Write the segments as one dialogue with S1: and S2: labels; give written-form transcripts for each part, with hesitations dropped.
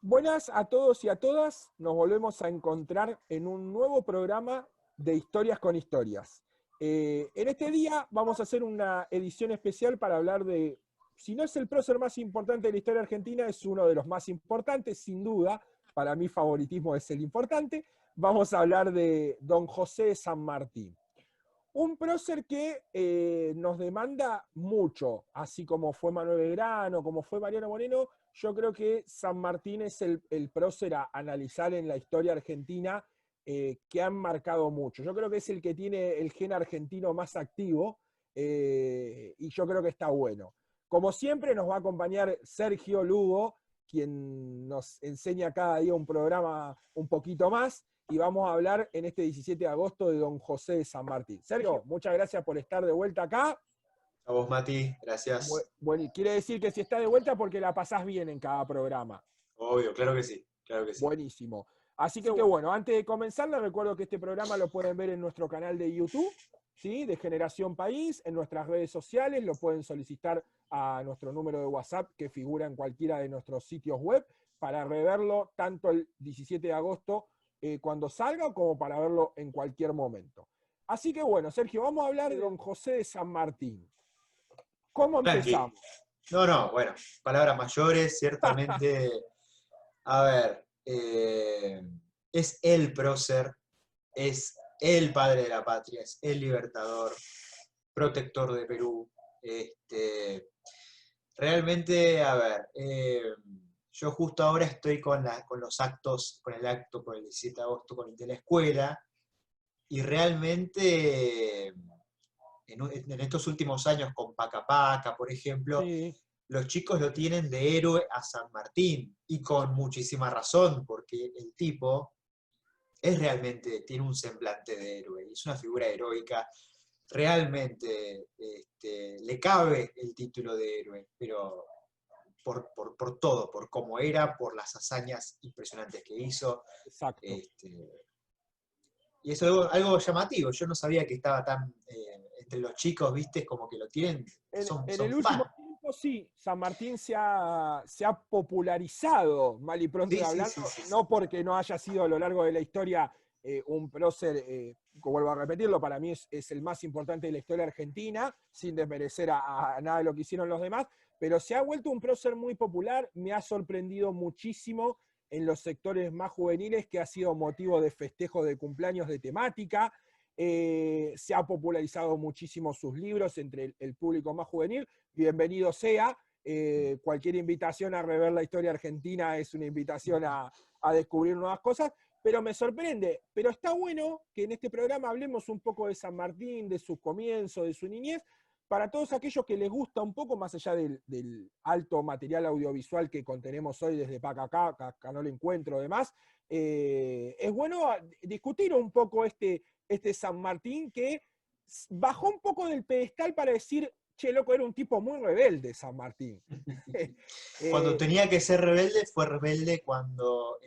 S1: Buenas a todos y a todas, nos volvemos a encontrar en un nuevo programa de Historias con Historias. En este día vamos a hacer una edición especial para hablar de, si no es el prócer más importante de la historia argentina, es uno de los más importantes, sin duda, para mi favoritismo es el importante. Vamos a hablar de don José de San Martín. Un prócer que nos demanda mucho, así como fue Manuel Belgrano, como fue Mariano Moreno. Yo creo que San Martín es el prócer a analizar en la historia argentina que han marcado mucho. Yo creo que es el que tiene el gen argentino más activo y yo creo que está bueno. Como siempre nos va a acompañar Sergio Lugo, quien nos enseña cada día un programa un poquito más, y vamos a hablar en este 17 de agosto de don José de San Martín. Sergio, muchas gracias por estar de vuelta acá.
S2: A vos, Mati, gracias.
S1: Bueno, quiere decir que si está de vuelta porque la pasás bien en cada programa.
S2: Obvio, claro que sí, claro que sí.
S1: Buenísimo. Así que bueno, antes de comenzar, les recuerdo que este programa lo pueden ver en nuestro canal de YouTube, ¿sí? De Generación País, en nuestras redes sociales, lo pueden solicitar a nuestro número de WhatsApp que figura en cualquiera de nuestros sitios web para reverlo tanto el 17 de agosto cuando salga como para verlo en cualquier momento. Así que bueno, Sergio, vamos a hablar de don José de San Martín. ¿Cómo
S2: Tranqui.
S1: empezamos?
S2: No, bueno, palabras mayores, ciertamente. A ver, es el prócer, es el padre de la patria, es el libertador, protector de Perú. Realmente, a ver, yo justo ahora estoy con los actos, con el acto por el 17 de agosto con el de la escuela, y realmente en estos últimos años con Paca Paca, por ejemplo,
S1: Sí,
S2: los chicos lo tienen de héroe a San Martín, y con muchísima razón, porque el tipo es realmente, tiene un semblante de héroe, es una figura heroica, realmente le cabe el título de héroe, pero por todo, por cómo era, por las hazañas impresionantes que hizo.
S1: exacto.
S2: Este, y es algo llamativo. Yo no sabía que estaba tan entre los chicos, ¿viste? Como que lo tienen,
S1: En
S2: son
S1: el
S2: fan.
S1: último tiempo, sí, San Martín se ha popularizado, mal y pronto de
S2: Sí, sí,
S1: hablando,
S2: sí, sí, sí.
S1: no porque no haya sido a lo largo de la historia un prócer, vuelvo a repetirlo, para mí es el más importante de la historia argentina, sin desmerecer a nada de lo que hicieron los demás, pero se ha vuelto un prócer muy popular, me ha sorprendido muchísimo en los sectores más juveniles, que ha sido motivo de festejos de cumpleaños de temática. Se ha popularizado muchísimo sus libros entre el público más juvenil. Bienvenido sea. Cualquier invitación a rever la historia argentina es una invitación a descubrir nuevas cosas, pero me sorprende. Pero está bueno que en este programa hablemos un poco de San Martín, de sus comienzos, de su niñez, para todos aquellos que les gusta un poco, más allá del alto material audiovisual que contenemos hoy desde Pacacá, Canal Encuentro y demás. Es bueno discutir un poco este San Martín que bajó un poco del pedestal para decir, che, loco, era un tipo muy rebelde San Martín.
S2: Cuando
S1: eh,
S2: tenía que ser rebelde, fue rebelde cuando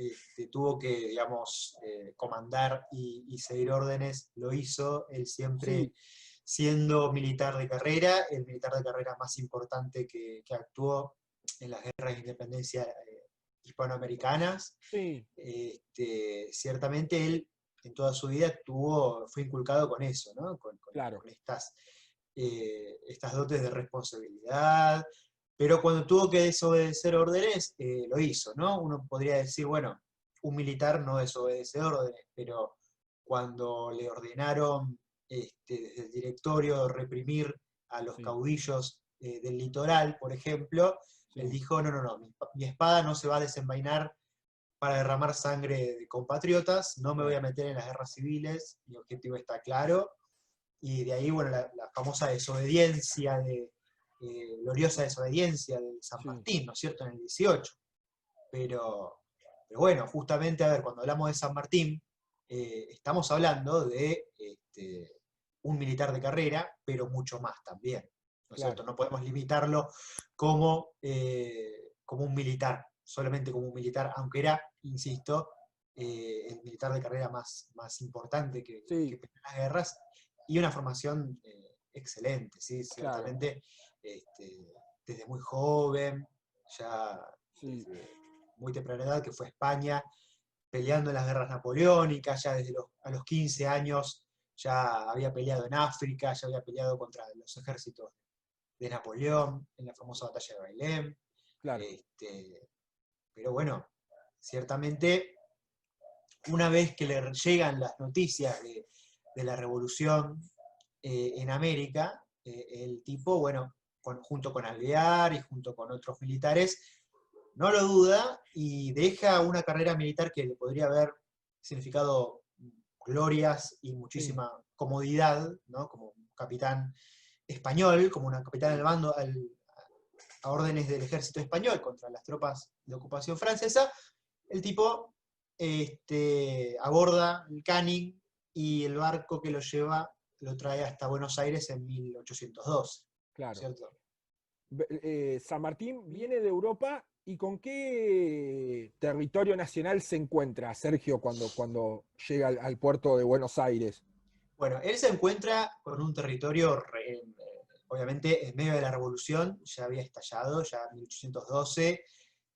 S2: tuvo que, digamos, comandar y seguir órdenes, lo hizo. Él siempre
S1: sí,
S2: siendo militar de carrera, el militar de carrera más importante que actuó en las guerras de independencia hispanoamericanas.
S1: sí,
S2: Ciertamente él en toda su vida fue inculcado con eso, ¿no?
S1: claro,
S2: Con estas dotes de responsabilidad, pero cuando tuvo que desobedecer órdenes, lo hizo, ¿no? Uno podría decir, bueno, un militar no desobedece órdenes, pero cuando le ordenaron desde el directorio reprimir a los
S1: sí,
S2: caudillos del litoral, por ejemplo, él
S1: sí,
S2: dijo, no, mi espada no se va a desenvainar para derramar sangre de compatriotas, no me voy a
S1: claro,
S2: meter en las guerras civiles, mi objetivo está claro, y de ahí, bueno, la famosa desobediencia, gloriosa desobediencia de San
S1: sí,
S2: Martín, ¿no es cierto?, en el 18. Pero bueno, justamente, a ver, cuando hablamos de San Martín, estamos hablando de un militar de carrera, pero mucho más también, ¿no es cierto?
S1: claro,
S2: No podemos limitarlo como un militar, solamente como un militar, aunque era, insisto, el militar de carrera más importante que
S1: sí,
S2: peleó en las guerras, y una formación excelente, ¿sí?
S1: claro,
S2: Ciertamente, desde muy joven, ya
S1: sí.
S2: desde... muy temprana edad, que fue España, peleando en las guerras napoleónicas, ya desde a los 15 años ya había peleado en África, ya había peleado contra los ejércitos de Napoleón, en la famosa batalla de Bailén.
S1: Claro.
S2: Pero bueno, ciertamente, una vez que le llegan las noticias de la revolución en América, el tipo, bueno, junto con Alvear y junto con otros militares, no lo duda y deja una carrera militar que le podría haber significado glorias y
S1: Sí,
S2: muchísima comodidad, ¿no? Como un capitán español, como un capitán al bando, a órdenes del ejército español contra las tropas de ocupación francesa. El tipo aborda el Canning y el barco que lo lleva lo trae hasta Buenos Aires en 1812,
S1: claro.
S2: ¿cierto?
S1: San Martín viene de Europa y ¿con qué territorio nacional se encuentra Sergio cuando llega al puerto de Buenos Aires?
S2: Bueno, él se encuentra con un territorio, obviamente, en medio de la revolución, ya había estallado, ya en 1812,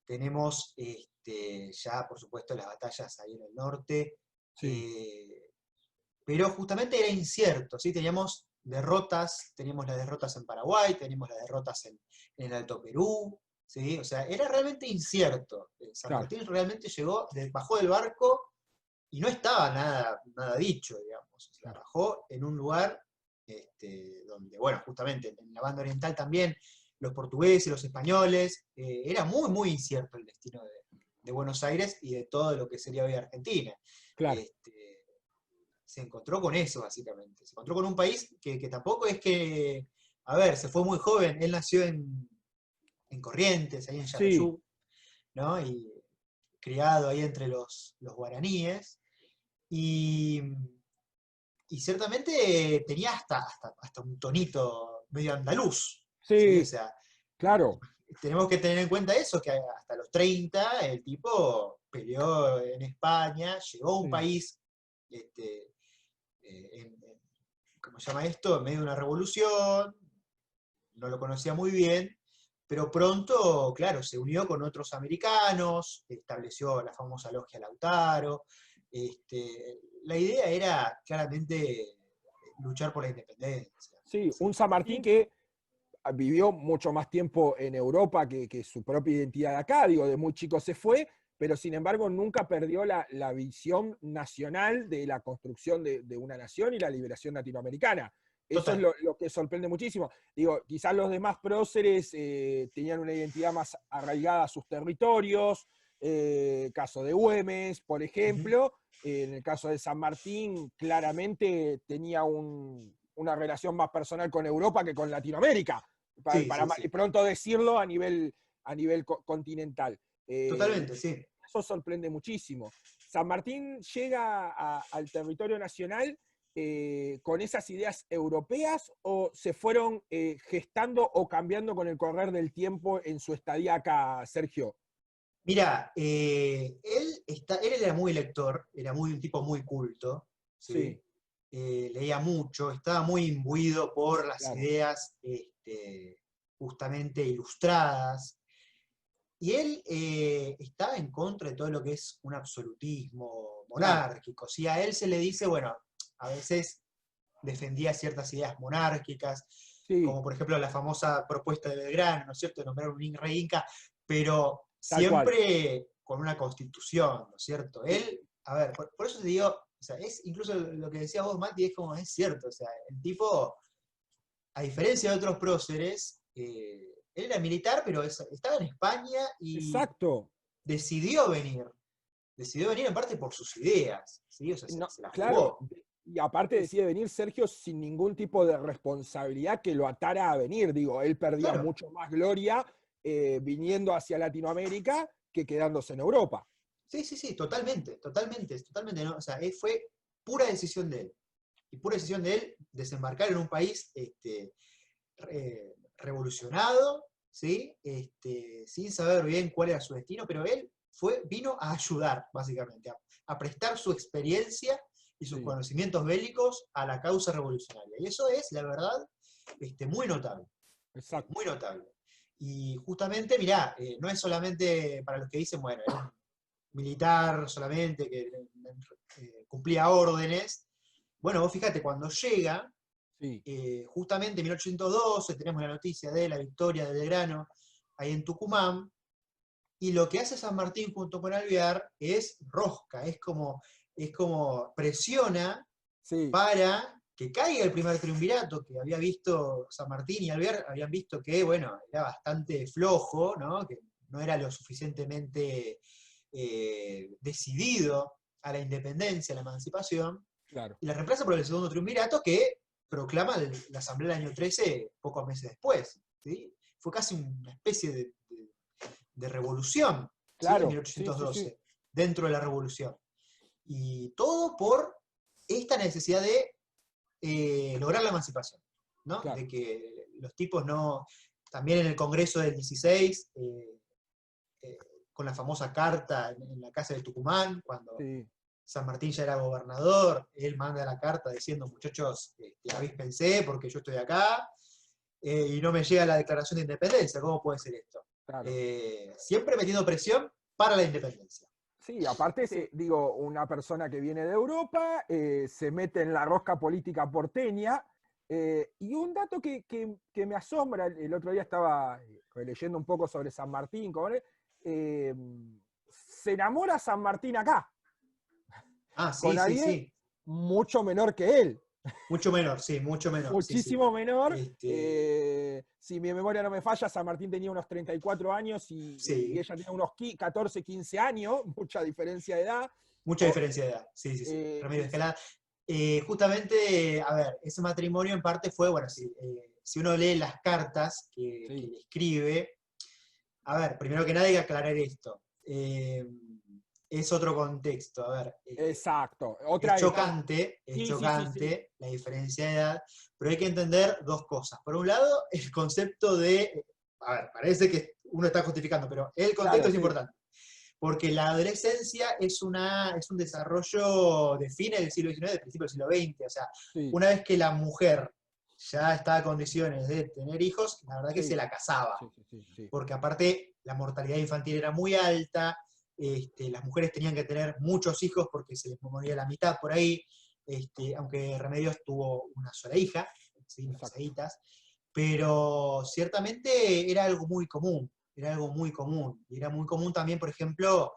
S2: tenemos ya, por supuesto, las batallas ahí en el norte,
S1: Sí,
S2: pero justamente era incierto, ¿sí? Teníamos las derrotas en Paraguay, teníamos las derrotas en el Alto Perú, ¿sí? O sea, era realmente incierto. San
S1: claro,
S2: Martín realmente bajó del barco y no estaba nada dicho, digamos. O sea,
S1: claro.
S2: bajó en un lugar donde, bueno, justamente en la banda oriental también, los portugueses, los españoles, era muy, muy incierto el destino de Buenos Aires y de todo lo que sería hoy Argentina.
S1: Claro.
S2: Este, Se encontró con eso, básicamente. Se encontró con un país que tampoco es que, a ver, se fue muy joven, él nació en Corrientes, ahí en
S1: Sí,
S2: Yapeyú, ¿no? Y criado ahí entre los guaraníes, y, y ciertamente tenía hasta un tonito medio andaluz, ¿sí? O
S1: sí,
S2: sea,
S1: claro.
S2: tenemos que tener en cuenta eso, que hasta los 30 el tipo peleó en España, llegó a un
S1: Sí,
S2: país, ¿cómo se llama esto? En medio de una revolución, no lo conocía muy bien, pero pronto, claro, se unió con otros americanos, estableció la famosa logia Lautaro. La idea era claramente luchar por la independencia.
S1: sí,
S2: ¿Sí?
S1: un San Martín
S2: Y,
S1: que vivió mucho más tiempo en Europa que su propia identidad de acá, digo, de muy chico se fue, pero sin embargo nunca perdió la visión nacional de la construcción de una nación y la liberación latinoamericana. Eso es
S2: total,
S1: lo que sorprende muchísimo. Digo, quizás los demás próceres tenían una identidad más arraigada a sus territorios, caso de Güemes, por
S2: ujú,
S1: ejemplo, en el caso de San Martín, claramente tenía una relación más personal con Europa que con Latinoamérica,
S2: sí, sí, sí,
S1: pronto decirlo a nivel continental.
S2: totalmente, sí.
S1: Eso sorprende muchísimo. San Martín llega al territorio nacional con esas ideas europeas o se fueron gestando o cambiando con el correr del tiempo en su estadía acá, Sergio?
S2: Mira, él era muy lector, era un tipo muy culto,
S1: Sí,
S2: ¿sí? Leía mucho, estaba muy imbuido por las
S1: claro,
S2: ideas justamente ilustradas, y él estaba en contra de todo lo que es un absolutismo
S1: claro.
S2: monárquico. Si a él se le dice, bueno, a veces defendía ciertas ideas monárquicas,
S1: Sí,
S2: como por ejemplo la famosa propuesta de Belgrano, ¿no es cierto?, de nombrar un rey inca, pero
S1: tal cual.
S2: siempre con una constitución, ¿no es cierto?
S1: Sí,
S2: Él, a ver, por eso te digo, o sea, es incluso lo que decías vos, Mati, es como, es cierto, o sea, el tipo, a diferencia de otros próceres, él era militar, pero estaba en España y
S1: exacto.
S2: decidió venir en parte por sus ideas, ¿sí? O sea,
S1: No,
S2: se la
S1: claro,
S2: jugó.
S1: y aparte decide venir Sergio sin ningún tipo de responsabilidad que lo atara a venir. Digo, él perdía
S2: Claro,
S1: mucho más gloria viniendo hacia Latinoamérica que quedándose en Europa.
S2: sí, sí, sí, totalmente, totalmente, totalmente, ¿no? O sea, fue pura decisión de él. Y pura decisión de él desembarcar en un país revolucionado, ¿sí? Sin saber bien cuál era su destino, pero él vino a ayudar, básicamente, a prestar su experiencia y sus
S1: Sí,
S2: conocimientos bélicos a la causa revolucionaria. Y eso es, la verdad, muy notable,
S1: exacto.
S2: muy notable. Y justamente, mirá, no es solamente para los que dicen, bueno, era un militar solamente que cumplía órdenes. Bueno, vos fíjate, cuando llega,
S1: Sí,
S2: justamente en 1812 tenemos la noticia de la victoria de Belgrano ahí en Tucumán, y lo que hace San Martín junto con Alvear es rosca, es como presiona
S1: sí,
S2: para que caiga el primer triunvirato que había visto San Martín y Alvear, habían visto que, bueno, era bastante flojo, ¿no? Que no era lo suficientemente decidido a la independencia, a la emancipación,
S1: claro,
S2: y la reemplaza por el segundo triunvirato que proclama la Asamblea del año 13 pocos meses después. ¿Sí? Fue casi una especie de revolución, ¿sí? En
S1: claro, sí, sí, sí,
S2: 1812, dentro de la revolución. Y todo por esta necesidad de lograr la emancipación, ¿no?
S1: claro,
S2: De que los tipos no... También en el Congreso del 16, eh, con la famosa carta en la casa de Tucumán, cuando
S1: sí,
S2: San Martín ya era gobernador, él manda la carta diciendo, muchachos, avíspense porque yo estoy acá, y no me llega la declaración de independencia, ¿cómo puede ser esto?
S1: claro.
S2: Siempre metiendo presión para la independencia.
S1: Sí, aparte, digo, una persona que viene de Europa, se mete en la rosca política porteña, y un dato que me asombra, el otro día estaba leyendo un poco sobre San Martín, eh, se enamora San Martín acá,
S2: Ah,
S1: con
S2: sí, sí,
S1: alguien
S2: sí.
S1: mucho menor que él,
S2: Mucho menor, sí, mucho menor, sí, sí.
S1: muchísimo menor.
S2: Este,
S1: Si mi memoria no me falla, San Martín tenía unos 34 años y
S2: sí,
S1: ella tenía unos 14, 15 años, mucha diferencia de edad.
S2: mucha
S1: O,
S2: diferencia de edad, sí, sí, sí. Remedio
S1: y
S2: de Escalada. Justamente, a ver, ese matrimonio en parte fue, bueno, si uno lee las cartas que
S1: sí,
S2: le escribe, a ver, primero que nada hay que aclarar esto. Es otro contexto, a ver,
S1: exacto. Otra etapa.
S2: es
S1: Sí, sí, sí, sí.
S2: chocante la diferencia de edad, pero hay que entender dos cosas. Por un lado, el concepto de, a ver, parece que uno está justificando, pero el contexto
S1: Claro,
S2: es
S1: sí,
S2: importante, porque la adolescencia es un desarrollo de fines del siglo XIX, de principios del siglo XX, o sea,
S1: sí,
S2: una vez que la mujer ya está en condiciones de tener hijos, la verdad que se
S1: sí,
S2: la casaba,
S1: sí, sí, sí, sí.
S2: porque aparte la mortalidad infantil era muy alta, las mujeres tenían que tener muchos hijos porque se les moría la mitad por ahí, aunque Remedios tuvo una sola hija, ¿sí?
S1: Exacto.
S2: Merceditas, pero ciertamente era algo muy común, era algo muy común. Y era muy común también, por ejemplo,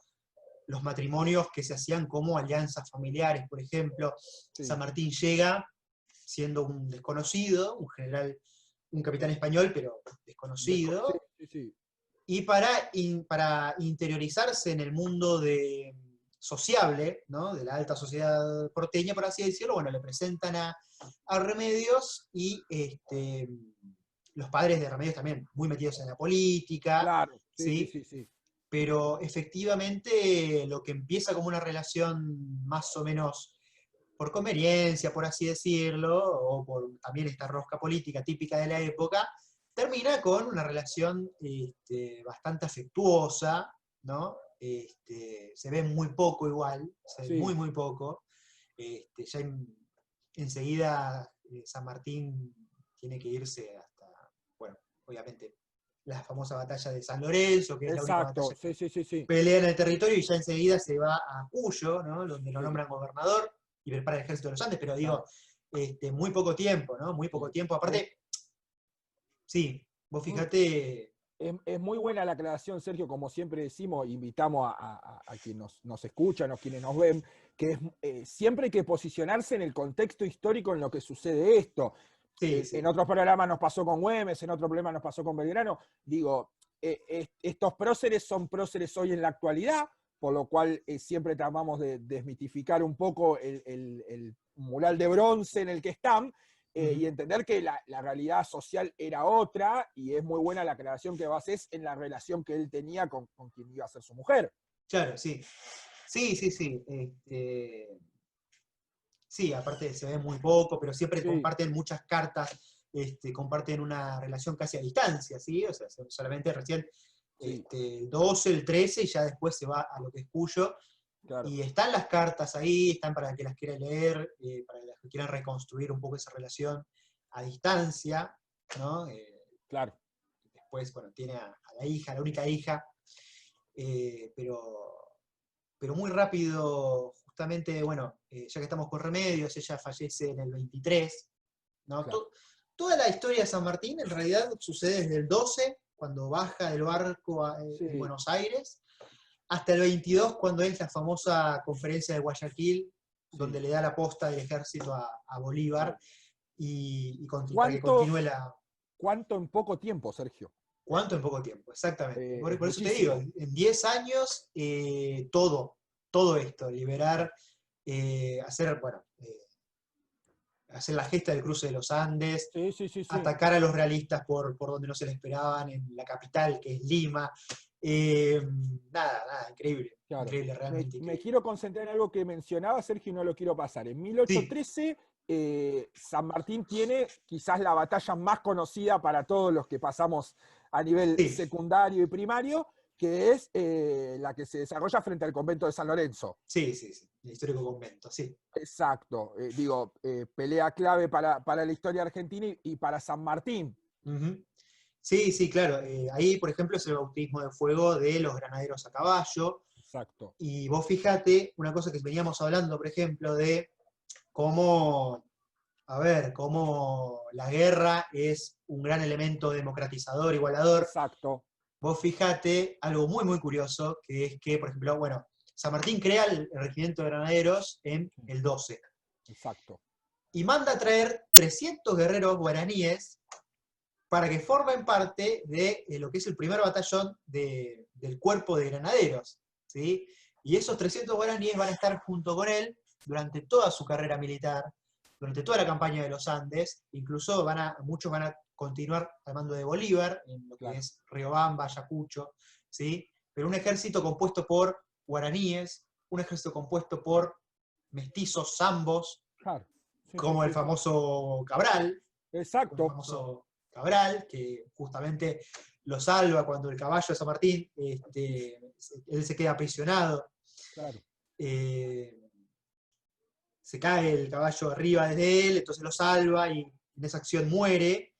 S2: los matrimonios que se hacían como alianzas familiares, por ejemplo. San
S1: Sí.
S2: Martín llega siendo un desconocido, un general, un capitán español, pero
S1: Sí,
S2: desconocido,
S1: sí, sí.
S2: y para interiorizarse en el mundo sociable, ¿no? De la alta sociedad porteña, por así decirlo, bueno, le presentan a Remedios y los padres de Remedios también muy metidos en la política,
S1: Claro, sí, sí,
S2: ¿sí?
S1: sí, sí.
S2: Pero efectivamente lo que empieza como una relación más o menos por conveniencia, por así decirlo, o por también esta rosca política típica de la época, termina con una relación bastante afectuosa, ¿no? Se ve muy poco igual, se ve muy,
S1: Sí,
S2: muy poco. Ya enseguida San Martín tiene que irse hasta, bueno, obviamente, la famosa batalla de San Lorenzo, que es la única
S1: exacto,
S2: batalla
S1: sí,
S2: que
S1: sí, sí, sí.
S2: pelea en el territorio, y ya enseguida se va a Cuyo, ¿no? Donde lo
S1: Sí,
S2: nombran gobernador y prepara el ejército de los Andes, pero digo,
S1: claro,
S2: muy poco tiempo, ¿no? Muy poco
S1: sí.
S2: tiempo. Aparte, sí, vos
S1: Mm,
S2: fíjate,
S1: es muy buena la aclaración, Sergio, como siempre decimos, invitamos a quienes nos escuchan o quienes nos ven, que siempre hay que posicionarse en el contexto histórico en lo que sucede esto.
S2: sí,
S1: En
S2: sí,
S1: otros programas nos pasó con Güemes, en otro problema nos pasó con Belgrano. Digo, estos próceres son próceres hoy en la actualidad, por lo cual siempre tratamos de desmitificar un poco el mural de bronce en el que están, y
S2: ujú,
S1: entender que la realidad social era otra, y es muy buena la aclaración que haces en la relación que él tenía con quien iba a ser su mujer.
S2: claro, sí. Sí, sí, sí. Sí, aparte se ve muy poco, pero siempre
S1: Sí,
S2: comparten muchas cartas, comparten una relación casi a distancia, ¿sí? O sea, solamente recién
S1: sí,
S2: el 12, el 13, y ya después se va a lo que es Cuyo.
S1: claro,
S2: Y están las cartas ahí, están para el que las quiera leer, para los que quieran reconstruir un poco esa relación a distancia, ¿no?
S1: claro.
S2: después, bueno, tiene a la hija, la única hija, pero muy rápido, justamente, bueno, ya que estamos con Remedios, ella fallece en el 23, ¿no?
S1: Claro.
S2: Toda la historia de San Martín en realidad sucede desde el 12, cuando baja del barco en
S1: Sí,
S2: Buenos Aires, hasta el 22, cuando es la famosa conferencia de Guayaquil,
S1: sí,
S2: donde le da la posta del ejército a Bolívar
S1: claro.
S2: para que
S1: ¿Cuánto,
S2: continúe la...
S1: cuánto en poco tiempo, Sergio?
S2: ¿Cuánto en poco tiempo? Exactamente.
S1: Es
S2: Por eso te digo,
S1: muchísimo.
S2: en 10 años, todo esto, liberar, hacer, bueno, hacer la gesta del cruce de los Andes,
S1: Sí, sí, sí, sí.
S2: atacar a los realistas por donde no se le esperaban, en la capital, que es Lima. Eh, nada, increíble,
S1: Claro.
S2: increíble, realmente
S1: Me
S2: increíble.
S1: quiero concentrar en algo que mencionaba Sergio y no lo quiero pasar. En
S2: Sí,
S1: 1813, San Martín tiene quizás la batalla más conocida para todos los que pasamos a nivel
S2: sí,
S1: secundario y primario, que es la que se desarrolla frente al convento de San Lorenzo.
S2: sí, el histórico convento, sí.
S1: Exacto. Pelea clave para la historia argentina y para San Martín.
S2: Ujú. Sí, claro. Ahí, por ejemplo, es el bautismo de fuego de los granaderos a caballo.
S1: Exacto.
S2: Y vos fíjate, una cosa que veníamos hablando, por ejemplo, de cómo, a ver, cómo la guerra es un gran elemento democratizador, igualador.
S1: Exacto.
S2: Vos fíjate algo muy, muy curioso, que es que, por ejemplo, bueno, San Martín crea el regimiento de granaderos en
S1: Sí,
S2: el 12
S1: exacto.
S2: y manda a traer 300 guerreros guaraníes para que formen parte de lo que es el primer batallón del cuerpo de granaderos, ¿sí? Y esos 300 guaraníes van a estar junto con él durante toda su carrera militar, durante toda la campaña de los Andes, incluso muchos van a continuar al mando de Bolívar, en lo que
S1: Claro.
S2: es Riobamba, Ayacucho, ¿sí? Pero un ejército compuesto por guaraníes, un ejército compuesto por mestizos zambos,
S1: Claro. Sí, sí,
S2: como el
S1: sí, sí.
S2: famoso Cabral, el
S1: Exacto.
S2: famoso Cabral, que justamente lo salva cuando el caballo de San Martín, él se queda aprisionado,
S1: Claro.
S2: eh, se cae el caballo arriba de él, entonces lo salva y en esa acción muere.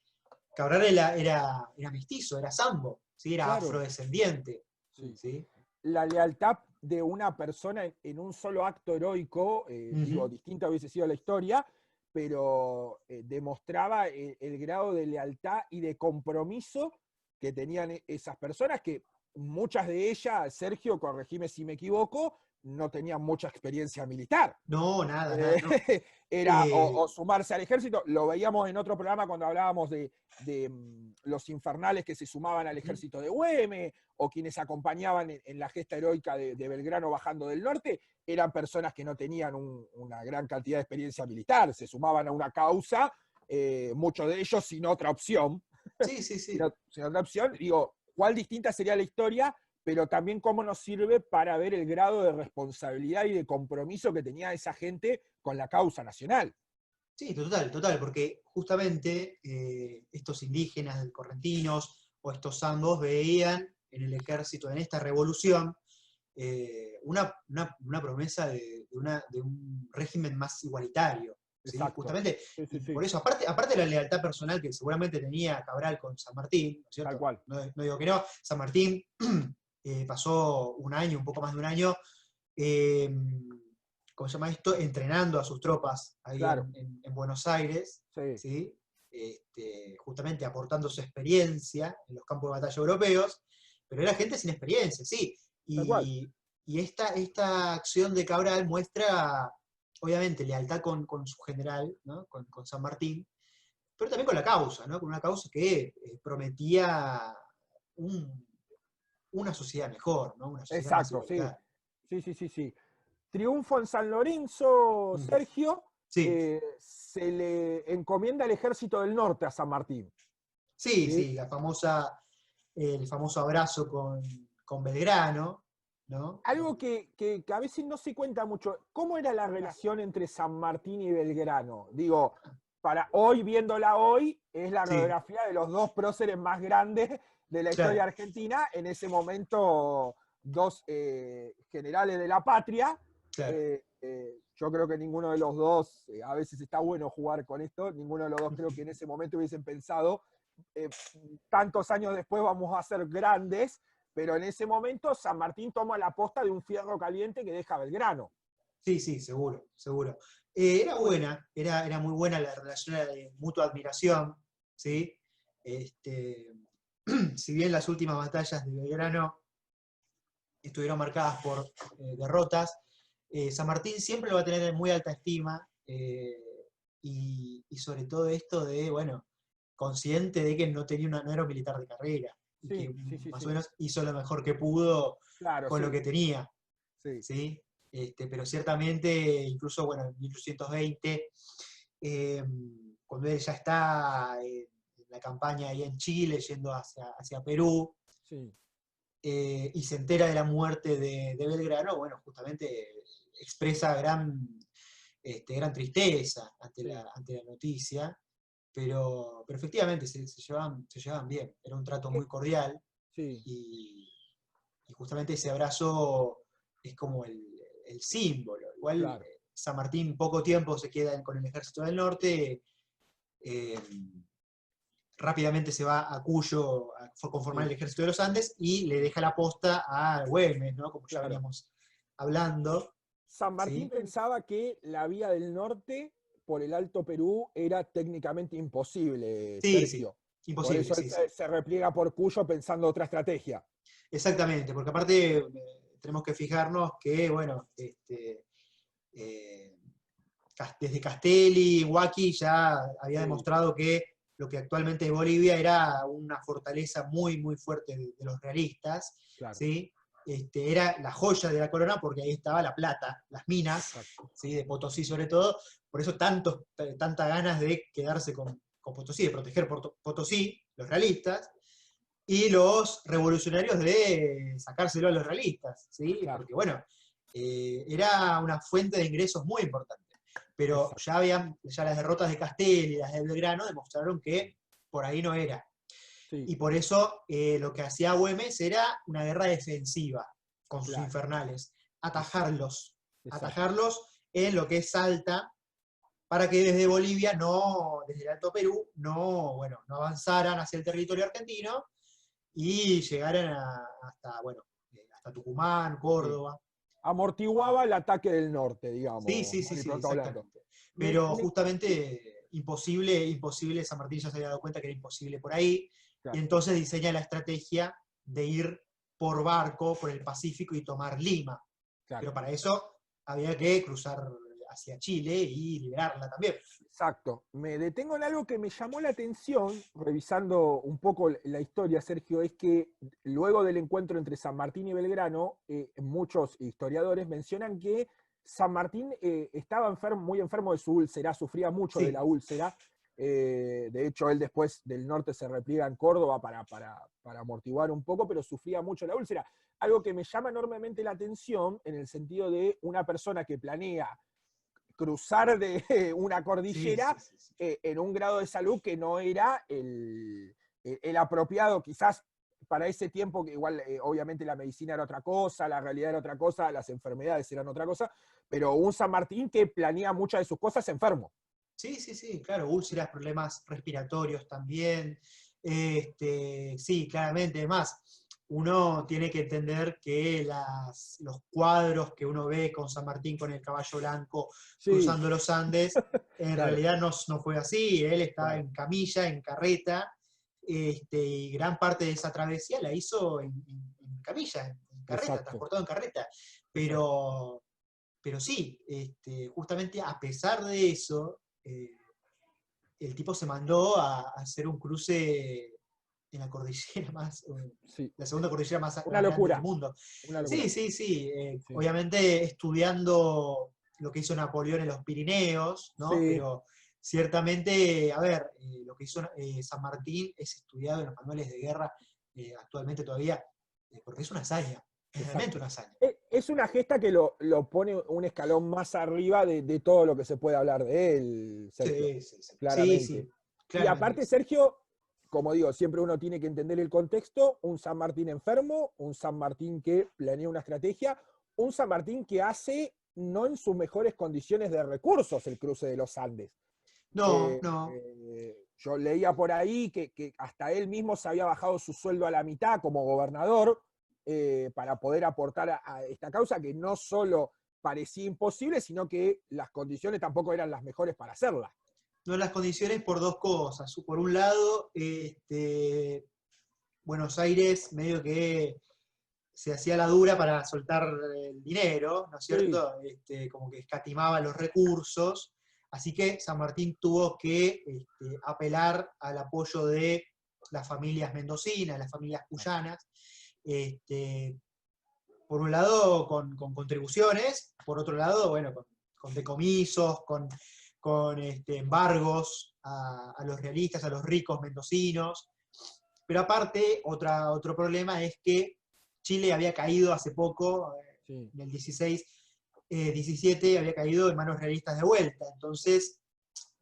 S2: Cabral era mestizo, era zambo, ¿sí? Era
S1: Claro.
S2: afrodescendiente.
S1: Sí.
S2: ¿Sí?
S1: La lealtad de una persona en un solo acto heroico,
S2: Ujú.
S1: distinta hubiese sido la historia, pero demostraba el grado de lealtad y de compromiso que tenían esas personas, que muchas de ellas, Sergio, corregime si me equivoco, no tenían mucha experiencia militar.
S2: No, nada,
S1: Eh,
S2: no.
S1: Era
S2: Eh,
S1: o sumarse al ejército. Lo veíamos en otro programa cuando hablábamos de los infernales que se sumaban al
S2: ujú.
S1: ejército de Güemes, o quienes acompañaban en la gesta heroica de Belgrano bajando del norte, eran personas que no tenían una gran cantidad de experiencia militar, se sumaban a una causa, muchos de ellos sin otra opción.
S2: Sí.
S1: Sin otra opción, digo, ¿cuál distinta sería la historia? Pero también cómo nos sirve para ver el grado de responsabilidad y de compromiso que tenía esa gente con la causa nacional.
S2: Sí, total, porque justamente estos indígenas correntinos o estos zambos veían en el ejército, en esta revolución, una promesa de un régimen más igualitario, ¿sí?
S1: Exacto.
S2: Justamente,
S1: Sí,
S2: y
S1: sí, sí.
S2: por eso, aparte de la lealtad personal que seguramente tenía Cabral con San Martín, ¿no es
S1: Tal
S2: cierto?
S1: cual.
S2: No digo que no, San Martín pasó un año, un poco más de un año, eh, ¿cómo se llama esto? Entrenando a sus tropas ahí
S1: Claro.
S2: en Buenos Aires,
S1: Sí.
S2: ¿sí? Justamente aportando su experiencia en los campos de batalla europeos, pero era gente sin experiencia, sí.
S1: Tal cual.
S2: Y esta acción de Cabral muestra, obviamente, lealtad con su general, ¿no? Con San Martín, pero también con la causa, ¿no? Con una causa que prometía un- una sociedad mejor, ¿no? Una sociedad más
S1: Exacto, sí.
S2: igualitaria.
S1: Sí, sí, sí, sí. Triunfo en San Lorenzo,
S2: Mm.
S1: Sergio,
S2: Sí,
S1: se le encomienda el ejército del norte a San Martín. ¿Sí?
S2: sí, el famoso abrazo con Belgrano, ¿no?
S1: Algo que a veces no se cuenta mucho, ¿cómo era la relación entre San Martín y Belgrano? Digo, para hoy, viéndola hoy, es la
S2: Sí,
S1: radiografía de los dos próceres más grandes de la historia
S2: claro,
S1: argentina, en ese momento dos generales de la patria.
S2: claro.
S1: Yo creo que ninguno de los dos, a veces está bueno jugar con esto, ninguno de los dos creo que en ese momento hubiesen pensado eh, tantos años después vamos a ser grandes, pero en ese momento San Martín toma la posta de un fierro caliente que deja Belgrano.
S2: Sí, sí, seguro, seguro. Era muy buena la relación de mutua admiración, ¿sí? Este, si bien las últimas batallas de Belgrano estuvieron marcadas por derrotas, San Martín siempre lo va a tener en muy alta estima, y sobre todo esto de, bueno, consciente de que no era un militar de carrera, y
S1: Sí,
S2: que
S1: sí, sí,
S2: más o
S1: sí.
S2: menos hizo lo mejor que pudo
S1: Claro,
S2: con lo
S1: sí,
S2: que tenía,
S1: sí,
S2: ¿sí? Pero ciertamente, incluso, bueno, en 1820, eh, cuando él ya está en la campaña ahí en Chile, yendo hacia Perú,
S1: sí.
S2: y se entera de la muerte de Belgrano, bueno, justamente expresa gran tristeza
S1: Sí,
S2: ante la noticia, pero efectivamente se llevaban bien, era un trato muy cordial,
S1: sí,
S2: y, y justamente ese abrazo es como el símbolo. Igual
S1: claro.
S2: San Martín poco tiempo se queda con el ejército del norte, eh, rápidamente se va a Cuyo a conformar el
S1: Sí,
S2: ejército de los Andes y le deja la posta a Güemes, ¿no? Como ya
S1: claro.
S2: veníamos hablando,
S1: San Martín
S2: ¿sí?
S1: pensaba que la vía del norte por el Alto Perú era técnicamente imposible,
S2: Sí, sí,
S1: Sergio. Por
S2: imposible,
S1: eso él
S2: sí, sí.
S1: se repliega por Cuyo pensando otra estrategia.
S2: Exactamente, porque aparte tenemos que fijarnos que, bueno, eh, desde Castelli, Huaki ya había
S1: Sí,
S2: demostrado que lo que actualmente es Bolivia era una fortaleza muy, muy fuerte de los realistas,
S1: claro,
S2: ¿sí? Era la joya de la corona porque ahí estaba la plata, las minas,
S1: exacto.
S2: ¿sí? De Potosí sobre todo, por eso tanta ganas de quedarse con Potosí, de proteger Potosí, los realistas, y los revolucionarios de sacárselo a los realistas, ¿sí?
S1: Claro,
S2: Porque bueno, era una fuente de ingresos muy importante. Pero
S1: exacto.
S2: ya las derrotas de Castelli y las de Belgrano demostraron que por ahí no era.
S1: Sí,
S2: Y por eso lo que hacía Güemes era una guerra defensiva con sus
S1: claro,
S2: infernales.
S1: exacto,
S2: Atajarlos.
S1: exacto.
S2: Atajarlos en lo que es Salta, para que desde Bolivia, desde el Alto Perú, no avanzaran hacia el territorio argentino y llegaran hasta Tucumán,
S1: Sí.
S2: Córdoba.
S1: Amortiguaba el ataque del norte,
S2: Sí,
S1: digamos,
S2: sí, sí,
S1: muy
S2: sí,
S1: pronto hablando.
S2: exactamente.
S1: Me,
S2: Pero
S1: me-
S2: justamente imposible, San Martín ya se había dado cuenta que era imposible por ahí, y
S1: claro,
S2: entonces diseña la estrategia de ir por barco por el Pacífico y tomar Lima.
S1: claro.
S2: Pero para eso había que cruzar hacia Chile y liberarla también.
S1: Exacto. Me detengo en algo que me llamó la atención, revisando un poco la historia, Sergio, es que luego del encuentro entre San Martín y Belgrano, muchos historiadores mencionan que San Martín estaba muy enfermo de su úlcera, sufría mucho de la
S2: Sí,
S1: úlcera. De hecho, él después del norte se repliega en Córdoba para amortiguar un poco, pero sufría mucho la úlcera. Algo que me llama enormemente la atención en el sentido de una persona que planea cruzar de una
S2: sí,
S1: cordillera
S2: sí, sí, sí.
S1: en un grado de salud que no era el apropiado, quizás para ese tiempo, que igual obviamente la medicina era otra cosa, la realidad era otra cosa, las enfermedades eran otra cosa, pero un San Martín que planea muchas de sus cosas enfermo.
S2: Sí, sí, sí, claro, úlceras, problemas respiratorios también. Sí, claramente. Además, uno tiene que entender que los cuadros que uno ve con San Martín con el caballo blanco
S1: Sí,
S2: cruzando los Andes, en
S1: claro,
S2: realidad no fue así. Él estaba
S1: claro,
S2: en camilla, en carreta, y gran parte de esa travesía la hizo en camilla, en carreta,
S1: exacto,
S2: transportado en carreta.
S1: exacto.
S2: Pero sí, justamente a pesar de eso, el tipo se mandó a hacer un cruce en la cordillera
S1: Sí,
S2: la segunda cordillera
S1: una
S2: más grande del
S1: locura,
S2: mundo.
S1: una locura.
S2: Sí, sí, sí.
S1: Sí,
S2: Obviamente estudiando lo que hizo Napoleón en los Pirineos, ¿no?
S1: sí,
S2: Pero ciertamente, a ver, lo que hizo San Martín es estudiado en los manuales de guerra actualmente todavía, porque es una hazaña, es realmente
S1: exacto.
S2: una hazaña.
S1: Es una gesta que lo pone un escalón más arriba de todo lo que se puede hablar de él, Sergio,
S2: Sí, sí, sí. Sí,
S1: claramente.
S2: sí,
S1: Y
S2: claramente que
S1: aparte,
S2: sí.
S1: Sergio, como digo, siempre uno tiene que entender el contexto, un San Martín enfermo, un San Martín que planea una estrategia, un San Martín que hace no en sus mejores condiciones de recursos el cruce de los Andes.
S2: No, no.
S1: yo leía por ahí que hasta él mismo se había bajado su sueldo a la mitad como gobernador para poder aportar a esta causa que no solo parecía imposible, sino que las condiciones tampoco eran las mejores para hacerla.
S2: No las condiciones por dos cosas. Por un lado, Buenos Aires medio que se hacía la dura para soltar el dinero, ¿no es cierto? Sí. Como que escatimaba los recursos, así que San Martín tuvo que apelar al apoyo de las familias mendocinas, las familias cuyanas, por un lado con contribuciones, por otro lado, bueno, con decomisos, con embargos a los realistas, a los ricos mendocinos. Pero aparte, otro problema es que Chile había caído hace poco, sí, en el 17 había caído en manos realistas de vuelta. Entonces,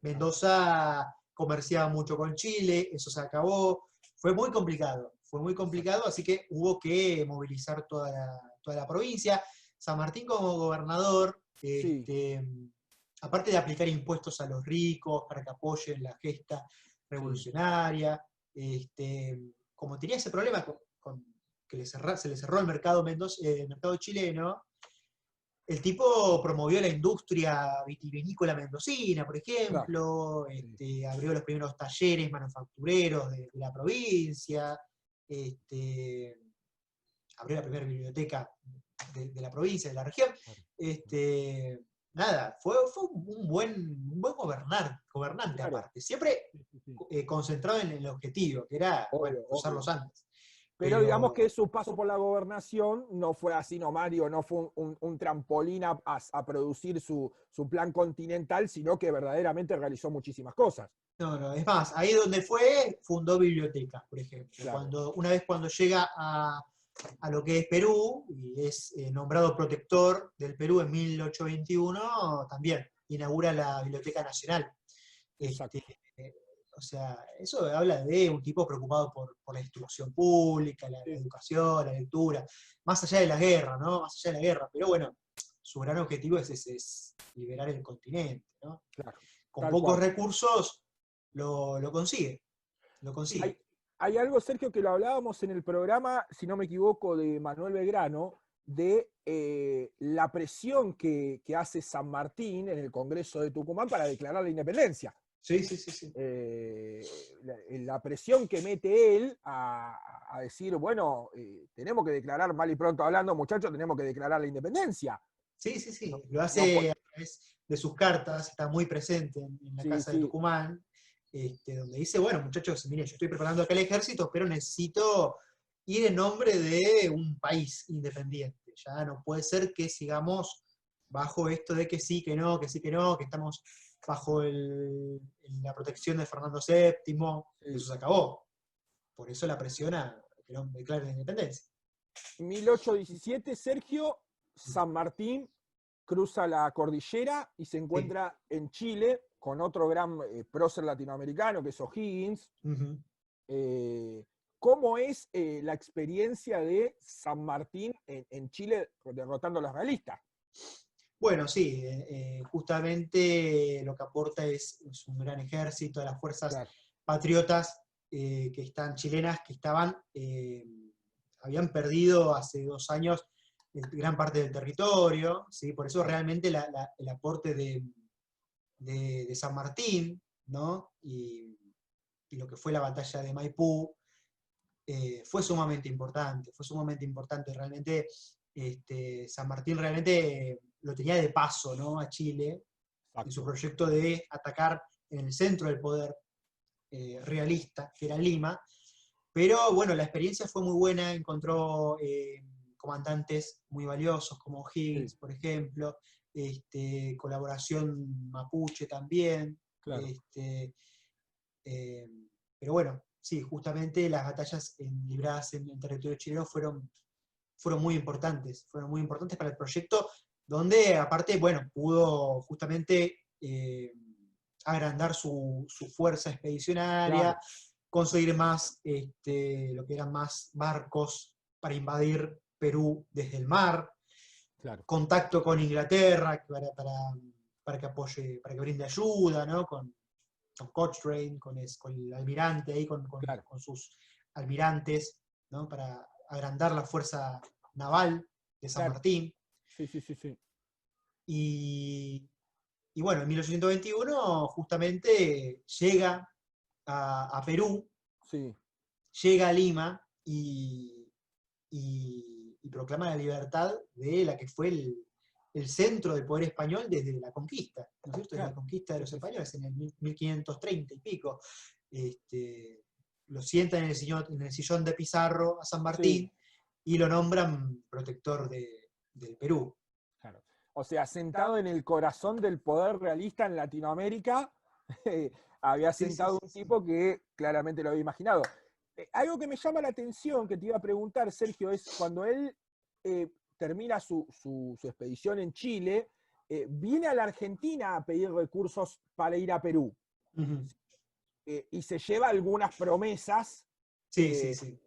S2: Mendoza comerciaba mucho con Chile, eso se acabó. Fue muy complicado, así que hubo que movilizar toda la provincia. San Martín como gobernador, sí, aparte de aplicar impuestos a los ricos para que apoyen la gesta revolucionaria, como tenía ese problema con que se le cerró el mercado, mercado chileno, el tipo promovió la industria vitivinícola mendocina, por ejemplo, claro, abrió los primeros talleres manufactureros de la provincia, abrió la primera biblioteca de la provincia, de la región. Nada, fue un buen gobernante, claro, aparte. Siempre concentrado en el objetivo, que era cruzar los Andes.
S1: Pero digamos que su paso por la gobernación no fue así nomás, no fue un trampolín a producir su plan continental, sino que verdaderamente realizó muchísimas cosas.
S2: No, es más, ahí donde fue, fundó bibliotecas, por ejemplo. Claro. Una vez cuando llega a lo que es Perú, y es nombrado protector del Perú en 1821, también inaugura la Biblioteca Nacional. O sea, eso habla de un tipo preocupado por la instrucción pública, la educación, la lectura, más allá de la guerra, ¿no? Más allá de la guerra. Pero bueno, su gran objetivo es liberar el continente, ¿no? Claro, con pocos recursos lo consigue. Lo consigue.
S1: Hay algo, Sergio, que lo hablábamos en el programa, si no me equivoco, de Manuel Belgrano, de la presión que hace San Martín en el Congreso de Tucumán para declarar la independencia.
S2: Sí.
S1: La presión que mete él a decir, bueno, tenemos que declarar, mal y pronto hablando, muchachos, tenemos que declarar la independencia.
S2: Sí. Lo hace a través de sus cartas, está muy presente en la casa de Tucumán, donde dice, bueno, muchachos, miren, yo estoy preparando acá el ejército, pero necesito ir en nombre de un país independiente. Ya no puede ser que sigamos bajo esto de que sí, que no, que estamos bajo la protección de Fernando VII, eso se acabó. Por eso la presión a que no declare la independencia.
S1: 1817, Sergio, San Martín cruza la cordillera y se encuentra en Chile con otro gran prócer latinoamericano que es O'Higgins. ¿Cómo es la experiencia de San Martín en Chile derrotando a los realistas?
S2: Bueno, sí, justamente lo que aporta es un gran ejército de las fuerzas patriotas chilenas que habían perdido hace 2 años gran parte del territorio, ¿sí? Por eso realmente el aporte de San Martín, ¿no? Y lo que fue la batalla de Maipú fue sumamente importante realmente. San Martín realmente lo tenía de paso, ¿no? A Chile, en su proyecto de atacar en el centro del poder realista, que era Lima. Pero bueno, la experiencia fue muy buena, encontró comandantes muy valiosos como Higgins, por ejemplo, colaboración mapuche también. Claro. Pero bueno, sí, justamente las batallas libradas en territorio chileno fueron muy importantes para el proyecto, donde aparte, bueno, pudo justamente agrandar su fuerza expedicionaria, conseguir más, lo que eran más barcos para invadir Perú desde el mar, contacto con Inglaterra para que apoye, para que brinde ayuda, ¿no? Con Cochrane, con el almirante ahí,
S1: Claro,
S2: con sus almirantes, ¿no? Para agrandar la fuerza naval de San
S1: claro.
S2: Martín.
S1: Sí, sí, sí, sí.
S2: Y, y bueno, en 1821 justamente llega a Perú,
S1: Sí,
S2: llega a Lima y proclama la libertad de la que fue el centro del poder español desde la conquista, ¿no es cierto? Desde la
S1: claro.
S2: conquista de
S1: Sí,
S2: los
S1: sí, sí.
S2: españoles en el 1530 y pico. Lo sientan en el sillón de Pizarro a San
S1: Sí,
S2: Martín y lo nombran protector del Perú.
S1: claro. O sea, sentado en el corazón del poder realista en Latinoamérica, había
S2: Sí, sí,
S1: sentado
S2: sí,
S1: un
S2: sí.
S1: tipo que claramente lo había imaginado. Algo que me llama la atención, que te iba a preguntar, Sergio, es cuando él termina su expedición en Chile, viene a la Argentina a pedir recursos para ir a Perú,
S2: Ujú.
S1: y se lleva algunas promesas
S2: Sí, sí,
S1: eh,
S2: sí.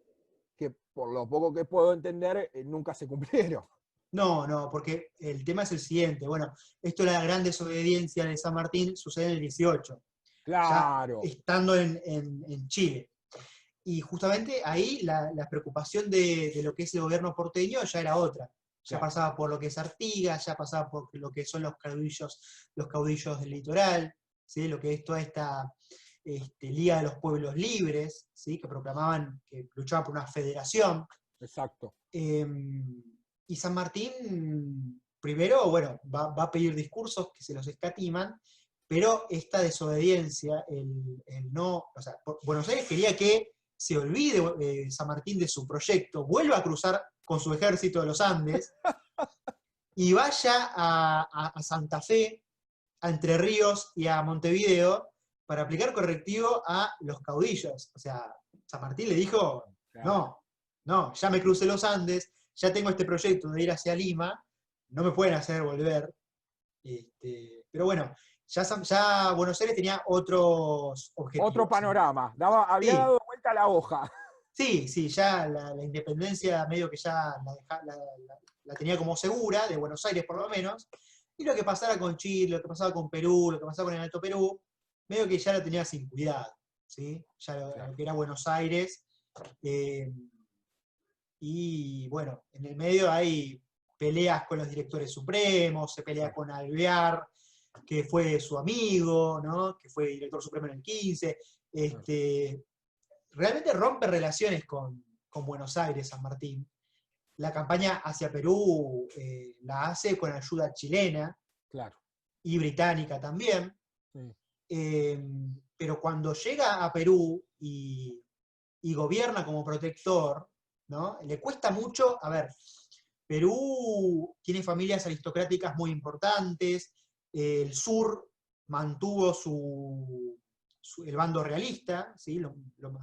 S1: que, por lo poco que puedo entender, nunca se cumplieron.
S2: No, no, porque el tema es el siguiente. Bueno, esto de la gran desobediencia de San Martín sucede en el 18, ya
S1: Claro,
S2: estando en Chile. Y justamente ahí la preocupación de lo que es el gobierno porteño ya era otra. Ya
S1: claro,
S2: pasaba por lo que es Artigas, ya pasaba por lo que son los caudillos del litoral, ¿sí? Lo que es toda esta Liga de los Pueblos Libres, ¿sí? Que proclamaban que luchaban por una federación.
S1: exacto.
S2: Eh, y San Martín, primero, bueno, va a pedir discursos que se los escatiman, pero esta desobediencia, el no, o sea, Buenos Aires quería que se olvide San Martín de su proyecto, vuelva a cruzar con su ejército de los Andes y vaya a Santa Fe, a Entre Ríos y a Montevideo para aplicar correctivo a los caudillos. O sea, San Martín le dijo,
S1: Claro.
S2: no, no, ya me crucé los Andes, ya tengo este proyecto de ir hacia Lima, no me pueden hacer volver. Pero bueno, ya Buenos Aires tenía otros
S1: Otro
S2: objetivos.
S1: panorama. Había
S2: Sí,
S1: dado vuelta la hoja.
S2: sí, sí, ya la independencia medio que ya la tenía como segura, de Buenos Aires por lo menos, y lo que pasara con Chile, lo que pasaba con Perú, lo que pasaba con el Alto Perú, medio que ya lo tenía sin cuidado, ¿sí? Ya lo
S1: Claro.
S2: que era Buenos Aires. eh, y bueno, en el medio hay peleas con los directores supremos, se pelea
S1: Exacto.
S2: con Alvear, que fue su amigo, ¿no? Que fue director supremo en el 15.
S1: Claro.
S2: Realmente rompe relaciones con Buenos Aires, San Martín. La campaña hacia Perú la hace con ayuda chilena
S1: Claro.
S2: y británica también,
S1: Sí.
S2: eh, pero cuando llega a Perú y gobierna como protector, ¿no? Le cuesta mucho, a ver, Perú tiene familias aristocráticas muy importantes, el sur mantuvo el bando realista, ¿sí?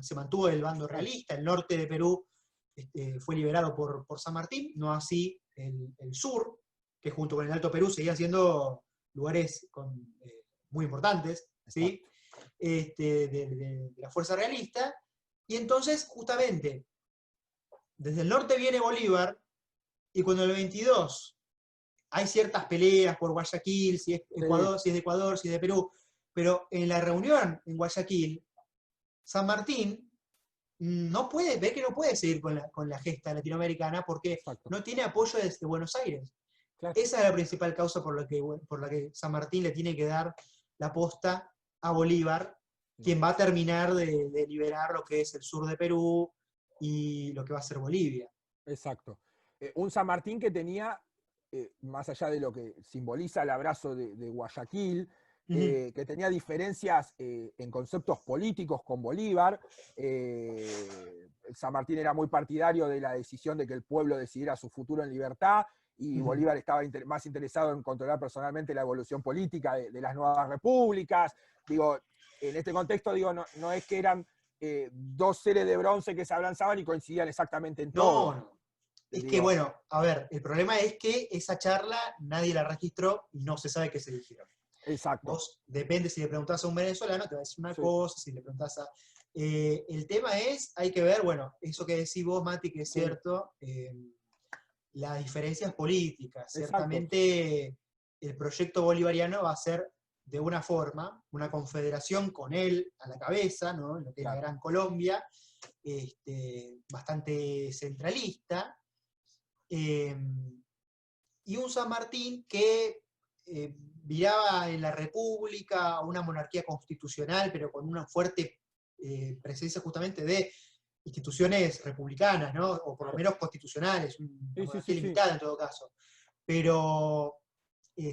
S2: Se mantuvo el bando
S1: Claro.
S2: realista, el norte de Perú fue liberado por San Martín, no así el sur, que junto con el Alto Perú seguían siendo lugares muy importantes, ¿sí?
S1: Exacto.
S2: De la fuerza realista, y entonces justamente desde el norte viene Bolívar, y cuando en el 22 hay ciertas peleas por Guayaquil, si es
S1: Sí.
S2: Ecuador, si es de Ecuador, si es de Perú, pero en la reunión en Guayaquil, San Martín ve que no puede seguir con la gesta latinoamericana porque
S1: Exacto.
S2: no tiene apoyo desde Buenos Aires.
S1: Claro.
S2: Esa es la principal causa por la que San Martín le tiene que dar la posta a Bolívar,
S1: Sí.
S2: quien va a terminar de liberar lo que es el sur de Perú y lo que va a ser Bolivia.
S1: Exacto. Un San Martín que tenía, más allá de lo que simboliza el abrazo de Guayaquil,
S2: Ujú.
S1: que tenía diferencias en conceptos políticos con Bolívar. San Martín era muy partidario de la decisión de que el pueblo decidiera su futuro en libertad, y
S2: Ujú.
S1: Bolívar estaba más interesado en controlar personalmente la evolución política de las nuevas repúblicas. Digo, en este contexto, digo, no es que eran dos seres de bronce que se abrazaban y coincidían exactamente en
S2: No,
S1: todo.
S2: no. Es que,
S1: Digo,
S2: bueno, a ver, el problema es que esa charla nadie la registró y no se sabe qué se dijeron.
S1: exacto.
S2: Vos, depende si le preguntás a un venezolano, te va a decir una
S1: Sí,
S2: cosa, si le preguntás a... el tema es, hay que ver, bueno, eso que decís vos, Mati, que es
S1: sí,
S2: cierto, las diferencias políticas.
S1: exacto.
S2: Ciertamente el proyecto bolivariano va a ser de una forma, una confederación con él a la cabeza, ¿no? En lo que es la
S1: Claro.
S2: Gran Colombia, bastante centralista, eh, y un San Martín que viraba en la República a una monarquía constitucional, pero con una fuerte presencia justamente de instituciones republicanas, ¿no? O por lo
S1: Claro.
S2: menos constitucionales, una
S1: Sí, sí,
S2: monarquía
S1: sí, sí.
S2: limitada en todo caso. Pero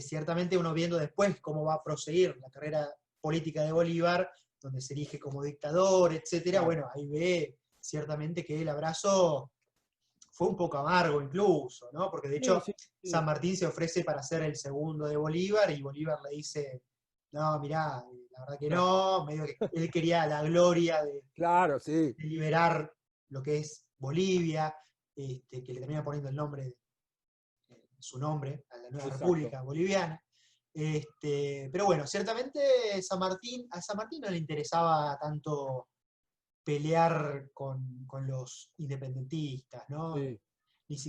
S2: ciertamente uno viendo después cómo va a proseguir la carrera política de Bolívar, donde se elige como dictador, etcétera,
S1: Claro.
S2: bueno, ahí ve ciertamente que el abrazo fue un poco amargo incluso, ¿no? Porque de
S1: Sí,
S2: hecho
S1: sí,
S2: San
S1: sí.
S2: Martín se ofrece para ser el segundo de Bolívar y Bolívar le dice, no, mirá, la verdad que
S1: Claro,
S2: no, medio que él quería la gloria
S1: claro, sí.
S2: de liberar lo que es Bolivia, que le termina poniendo el nombre, su nombre a la nueva
S1: Exacto.
S2: República Boliviana. Pero bueno, ciertamente a San Martín no le interesaba tanto pelear con los independentistas, ¿no?
S1: Sí,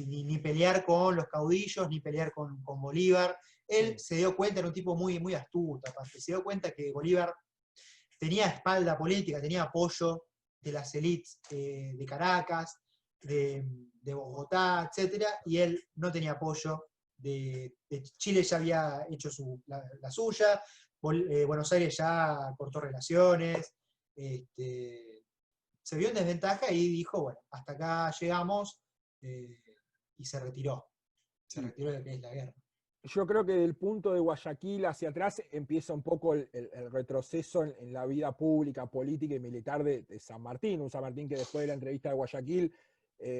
S2: Ni pelear con los caudillos, ni pelear con Bolívar. Él
S1: sí.
S2: se dio cuenta, era un tipo muy, muy astuto, aparte, se dio cuenta que Bolívar tenía espalda política, tenía apoyo de las élites de Caracas, de Bogotá, etc. Y él no tenía apoyo. De Chile ya había hecho la suya, Buenos Aires ya cortó relaciones, se vio en desventaja y dijo, bueno, hasta acá llegamos, eh, y se
S1: Sí.
S2: retiró de lo que es la guerra.
S1: Yo creo que del punto de Guayaquil hacia atrás empieza un poco el retroceso en la vida pública, política y militar de San Martín. Un San Martín que después de la entrevista de Guayaquil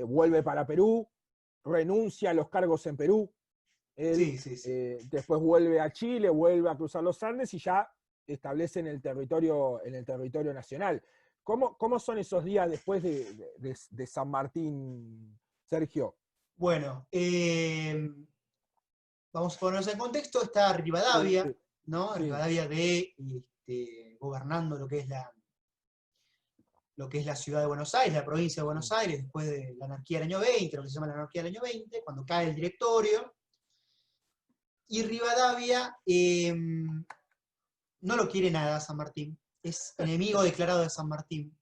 S1: vuelve para Perú, renuncia a los cargos en Perú. Él
S2: Sí, sí, sí.
S1: después vuelve a Chile, vuelve a cruzar los Andes y ya establece en el territorio nacional. ¿Cómo son esos días después de San Martín, Sergio?
S2: Bueno, vamos a ponernos en contexto, está
S1: Sí,
S2: Rivadavia, ¿no?
S1: sí,
S2: Rivadavia gobernando lo que es la ciudad de Buenos Aires, la provincia de Buenos
S1: sí,
S2: Aires, después de la anarquía del año 20, lo que se llama la anarquía del año 20, cuando cae el directorio, y Rivadavia no lo quiere nada San Martín, es enemigo declarado de San Martín.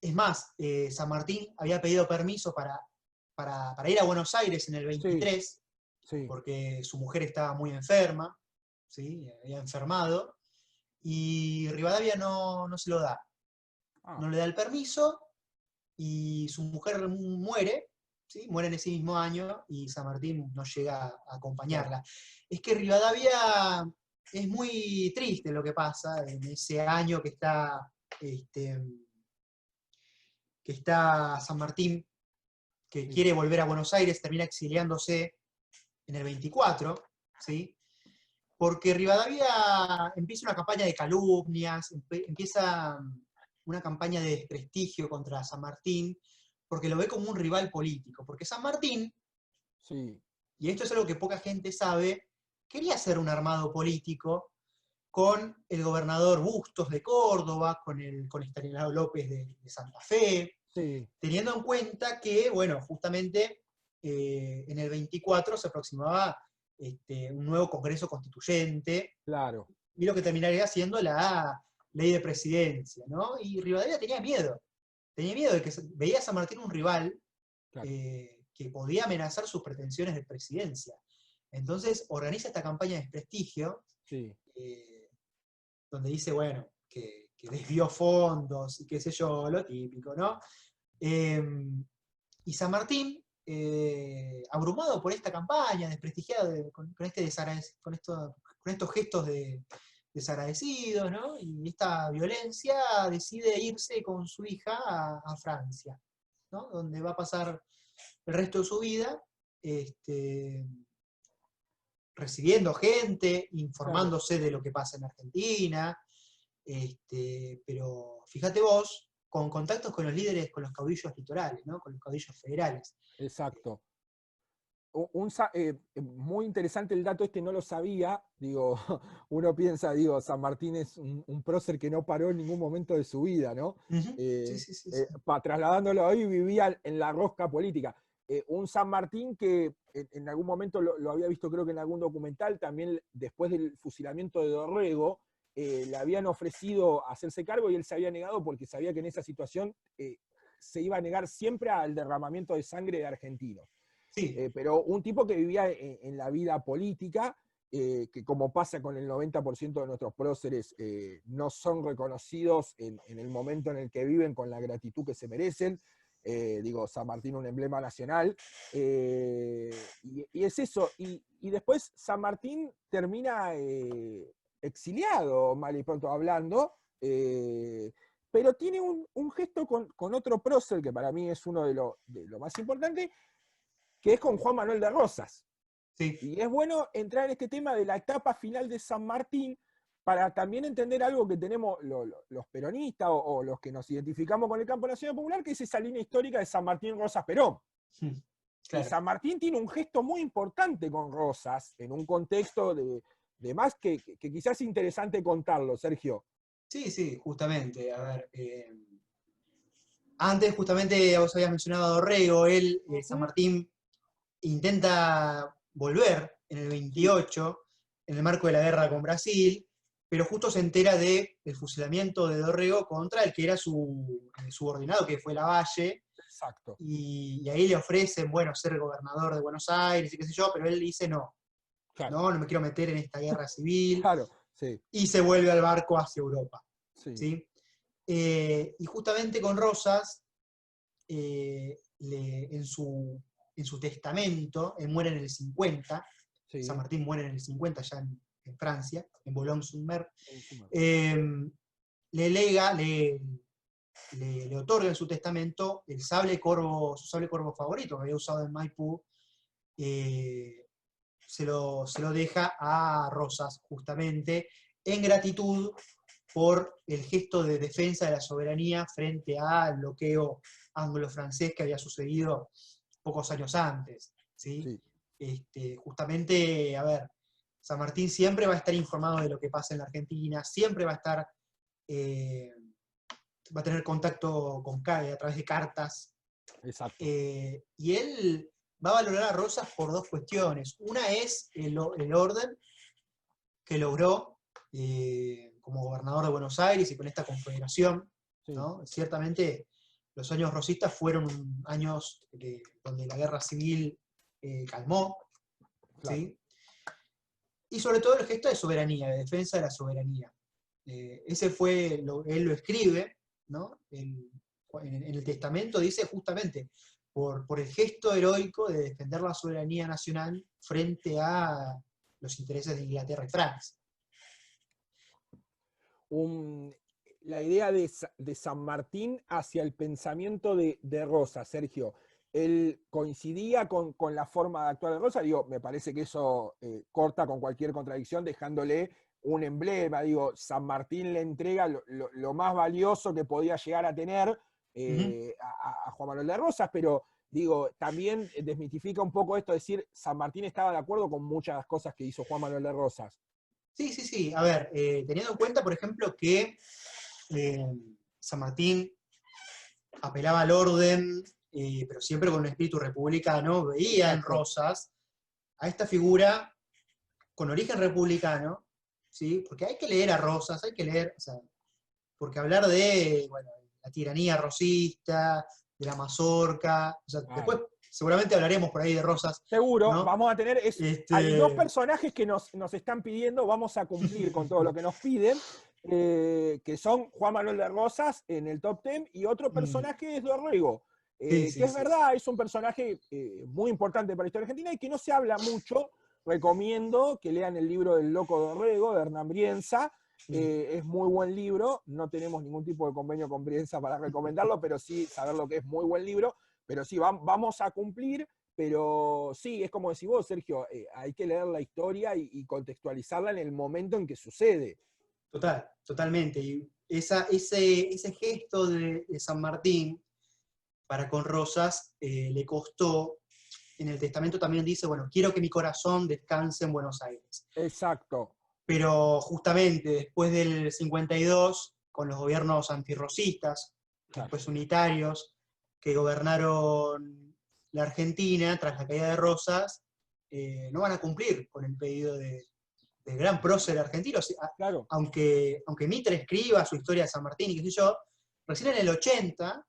S2: Es más, San Martín había pedido permiso para ir a Buenos Aires en el
S1: sí,
S2: 23,
S1: sí.
S2: porque su mujer estaba muy enferma, ¿sí? Había enfermado, y Rivadavia no se lo da.
S1: Ah,
S2: No le da el permiso, y su mujer muere, ¿sí? Muere en ese mismo año, y San Martín no llega a
S1: claro.
S2: acompañarla. Es que Rivadavia es muy triste lo que pasa en ese año este, que está San Martín, que
S1: Sí,
S2: quiere volver a Buenos Aires, termina exiliándose en el 24, ¿sí? Porque Rivadavia empieza una campaña de calumnias, empieza una campaña de desprestigio contra San Martín, porque lo ve como un rival político. Porque San Martín,
S1: sí,
S2: y esto es algo que poca gente sabe, quería hacer un armado político con el gobernador Bustos de Córdoba, con Estanislao López de Santa Fe,
S1: sí,
S2: teniendo en cuenta que, bueno, justamente en el 24 se aproximaba un nuevo Congreso Constituyente,
S1: claro,
S2: y lo que terminaría siendo la ley de presidencia, ¿no? Y Rivadavia tenía miedo de que veía a San Martín un rival
S1: claro.
S2: que podía amenazar sus pretensiones de presidencia. Entonces organiza esta campaña de desprestigio,
S1: Sí,
S2: eh, donde dice, bueno, que desvió fondos y qué sé yo, lo típico, ¿no? Eh, y San Martín, abrumado por esta campaña, desprestigiado con estos gestos desagradecidos, ¿no? Y esta violencia, decide irse con su hija a Francia, ¿no? Donde va a pasar el resto de su vida, este, recibiendo gente,
S1: claro.
S2: informándose de lo que pasa en Argentina, pero fíjate vos, con contactos con los líderes, con los caudillos litorales, ¿no? Con los caudillos federales.
S1: Exacto. Muy interesante el dato este, no lo sabía. Digo, uno piensa, digo, San Martín es un prócer que no paró en ningún momento de su vida, ¿no?
S2: Ujú. Sí, sí, sí, sí.
S1: Trasladándolo ahí, vivía en la rosca política. un San Martín que en algún momento lo había visto, creo que en algún documental, también después del fusilamiento de Dorrego, le habían ofrecido hacerse cargo y él se había negado porque sabía que en esa situación se iba a negar siempre al derramamiento de sangre de argentinos.
S2: Sí,
S1: Pero un tipo que vivía en la vida política, que como pasa con el 90% de nuestros próceres, no son reconocidos en el momento en el que viven con la gratitud que se merecen. Digo, San Martín un emblema nacional. Y es eso. Y después San Martín termina exiliado, mal y pronto hablando, pero tiene un gesto con otro prócer que para mí es uno de lo más importantes, que es con Juan Manuel de Rosas.
S2: sí.
S1: Y es bueno entrar en este tema de la etapa final de San Martín para también entender algo que tenemos los peronistas o los que nos identificamos con el campo nacional popular, que es esa línea histórica de San Martín Rosas Perón. Y
S2: Claro.
S1: San Martín tiene un gesto muy importante con Rosas, en un contexto de más que quizás es interesante contarlo, Sergio.
S2: Sí, sí, justamente. A ver, antes justamente vos habías mencionado a Dorrego, él, San
S1: Ujú.
S2: Martín, intenta volver en el
S1: Sí,
S2: 28, en el marco de la guerra con Brasil, pero justo se entera del fusilamiento de Dorrego contra el que era su subordinado, que fue Lavalle,
S1: exacto.
S2: y ahí le ofrecen, bueno, ser gobernador de Buenos Aires y qué sé yo, pero él dice no,
S1: Claro,
S2: no me quiero meter en esta guerra civil,
S1: claro, sí,
S2: y se vuelve al barco hacia Europa.
S1: sí,
S2: ¿Sí? Y justamente con Rosas, en su testamento, él muere en el 50, San
S1: sí.
S2: Martín muere en el 50 ya en Francia, en Boulogne-sur-Mer,
S1: Encima.
S2: eh, le lega, le otorga en su testamento el sable corvo, su sable corvo favorito que había usado en Maipú, se lo deja a Rosas justamente en gratitud por el gesto de defensa de la soberanía frente al bloqueo anglo-francés que había sucedido pocos años antes. ¿Sí?
S1: Sí.
S2: Justamente, a ver, San Martín siempre va a estar informado de lo que pasa en la Argentina, siempre va a estar, va a tener contacto con CAE a través de cartas,
S1: Exacto.
S2: y él va a valorar a Rosas por dos cuestiones. Una es el orden que logró como gobernador de Buenos Aires y con esta confederación,
S1: Sí,
S2: ¿no? Ciertamente los años rosistas fueron años donde la guerra civil calmó,
S1: claro.
S2: ¿sí? Y sobre todo el gesto de soberanía, de defensa de la soberanía. Ese fue, él lo escribe, ¿no? En el testamento dice justamente, por el gesto heroico de defender la soberanía nacional frente a los intereses de Inglaterra y Francia.
S1: un- la idea de San Martín hacia el pensamiento de Rosa, Sergio. Él coincidía con la forma de actuar de Rosa, digo, me parece que eso corta con cualquier contradicción, dejándole un emblema, digo, San Martín le entrega lo más valioso que podía llegar a tener
S2: Ujú.
S1: a Juan Manuel de Rosas, pero digo, también desmitifica un poco esto de decir, San Martín estaba de acuerdo con muchas cosas que hizo Juan Manuel de Rosas.
S2: Sí, sí, sí. A ver, teniendo en cuenta, por ejemplo, que eh, San Martín apelaba al orden, pero siempre con un espíritu republicano, veía en
S1: Exacto.
S2: Rosas a esta figura con origen republicano, ¿sí? Porque hay que leer a Rosas, hay que leer, o sea, porque hablar de, bueno, la tiranía rosista, de la mazorca, o sea, después
S1: Claro.
S2: seguramente hablaremos por ahí de Rosas,
S1: Seguro,
S2: ¿no?
S1: vamos a tener, hay dos
S2: Este,
S1: personajes que nos están pidiendo, vamos a cumplir con todo lo que nos piden, que son Juan Manuel de Rosas en el top 10 y otro
S2: mm,
S1: personaje es Dorrego,
S2: sí,
S1: que
S2: sí,
S1: es
S2: sí.
S1: verdad, es un personaje muy importante para la historia argentina y que no se habla mucho. Recomiendo que lean el libro del Loco Dorrego de Hernán Brienza.
S2: Mm.
S1: Es muy buen libro, no tenemos ningún tipo de convenio con Brienza para recomendarlo, pero sí saber lo que es muy buen libro. Pero sí, vamos a cumplir. Pero sí, es como decís vos, Sergio, hay que leer la historia y contextualizarla en el momento en que sucede.
S2: Total, totalmente. Y ese gesto de San Martín para con Rosas le costó, en el testamento también dice, bueno, quiero que mi corazón descanse en Buenos Aires.
S1: Exacto.
S2: Pero justamente después del 52, con los gobiernos antirrosistas,
S1: Claro.
S2: después unitarios, que gobernaron la Argentina, tras la caída de Rosas, no van a cumplir con el pedido del gran prócer argentino. O sea,
S1: Claro.
S2: aunque Mitre escriba su historia de San Martín y qué sé yo, recién en el 80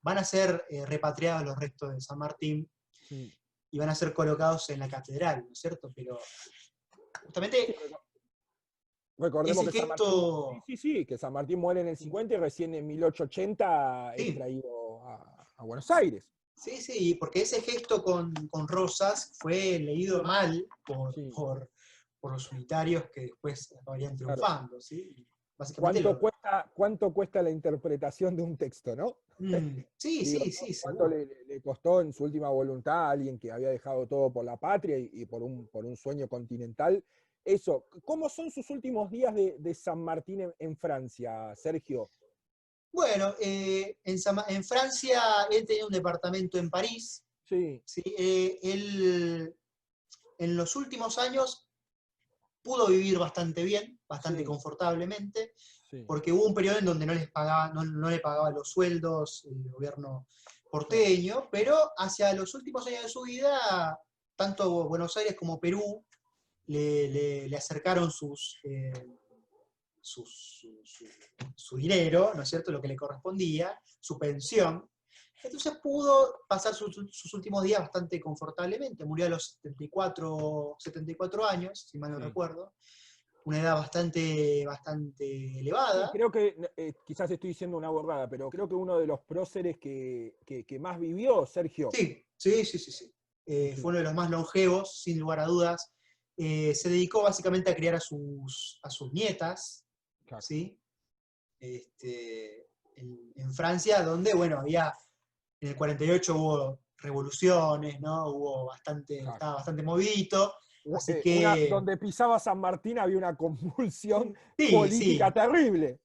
S2: van a ser repatriados los restos de San Martín
S1: Mm.
S2: y van a ser colocados en la catedral, ¿no es cierto? Pero
S1: Sí,
S2: justamente
S1: recordemos
S2: ese
S1: que San Martín,
S2: gesto,
S1: sí, que San Martín muere en el 50 y recién en 1880 es
S2: sí,
S1: traído a Buenos Aires.
S2: sí, porque ese gesto con Rosas fue leído mal
S1: Sí,
S2: por los unitarios que después acabarían
S1: claro.
S2: triunfando, ¿sí? Y básicamente lo...
S1: Cuánto cuesta la interpretación de un texto, ¿no?
S2: sí,
S1: Digo,
S2: sí,
S1: ¿cuánto
S2: seguro.
S1: le costó en su última voluntad a alguien que había dejado todo por la patria y por un sueño continental? Eso, ¿cómo son sus últimos días de San Martín en Francia, Sergio?
S2: Bueno, en Francia él tenía un departamento en París,
S1: Sí,
S2: ¿sí? Él en los últimos años pudo vivir bastante bien, bastante
S1: sí,
S2: confortablemente,
S1: sí,
S2: porque hubo un periodo en donde no le pagaba los sueldos el gobierno
S1: claro,
S2: porteño, pero hacia los últimos años de su vida, tanto Buenos Aires como Perú le acercaron su dinero, ¿no es cierto?, lo que le correspondía, su pensión. Entonces pudo pasar sus últimos días bastante confortablemente. Murió a los 74 años, si mal no
S1: sí.
S2: recuerdo. Una edad bastante
S1: Sí,
S2: elevada.
S1: creo que quizás estoy diciendo una borrada, pero creo que uno de los próceres que más vivió, Sergio.
S2: Sí. Fue
S1: Sí,
S2: uno de los más longevos, sin lugar a dudas. Se dedicó básicamente a criar a sus nietas,
S1: claro.
S2: ¿sí? En Francia, donde, bueno, en el 48 hubo revoluciones, ¿no?
S1: Claro.
S2: Estaba bastante movidito, así que,
S1: Donde pisaba San Martín había una convulsión política
S2: sí.
S1: terrible.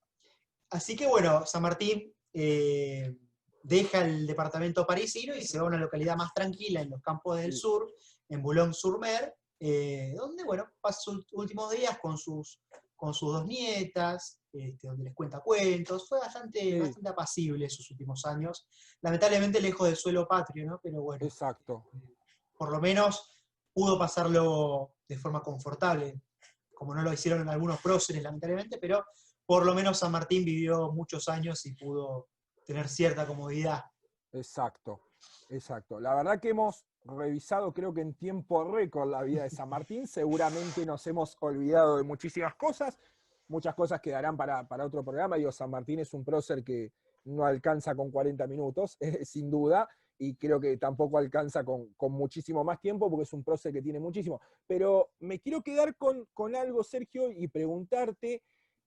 S2: Así que, bueno, San Martín deja el departamento parisino y se va a una localidad más tranquila en los campos del
S1: Sí,
S2: sur, en Boulogne-sur-Mer, donde, bueno, pasa sus últimos días con sus dos nietas, donde les cuenta cuentos. Fue
S1: sí,
S2: bastante apacible esos últimos años. Lamentablemente lejos del suelo patrio, ¿no? Pero bueno,
S1: exacto.
S2: por lo menos pudo pasarlo de forma confortable, como no lo hicieron en algunos próceres, lamentablemente, pero por lo menos San Martín vivió muchos años y pudo tener cierta comodidad.
S1: Exacto, exacto. La verdad que hemos revisado, creo que en tiempo récord, la vida de San Martín. Seguramente nos hemos olvidado de muchísimas cosas. Muchas cosas quedarán para otro programa. Digo, San Martín es un prócer que no alcanza con 40 minutos, sin duda, y creo que tampoco alcanza con muchísimo más tiempo, porque es un prócer que tiene muchísimo. Pero me quiero quedar con algo, Sergio, y preguntarte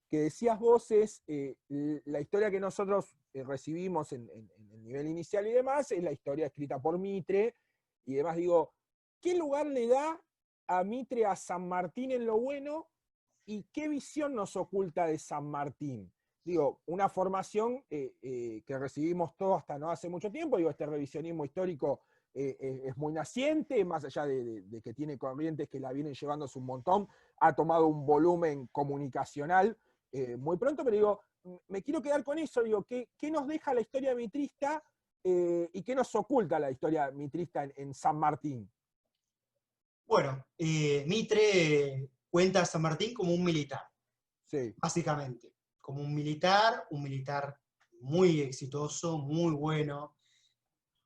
S1: que decías vos es la historia que nosotros recibimos en el nivel inicial y demás, es la historia escrita por Mitre y demás. Digo, ¿qué lugar le da a Mitre a San Martín en lo bueno y qué visión nos oculta de San Martín? Digo, una formación que recibimos todos hasta no hace mucho tiempo, digo, este revisionismo histórico es muy naciente, más allá de que tiene corrientes que la vienen llevándose un montón, ha tomado un volumen comunicacional muy pronto, pero digo, me quiero quedar con eso, digo, ¿qué nos deja la historia mitrista y qué nos oculta la historia mitrista en San Martín?
S2: Bueno, Mitre cuenta a San Martín como un militar,
S1: Sí,
S2: básicamente. Como un militar muy exitoso, muy bueno,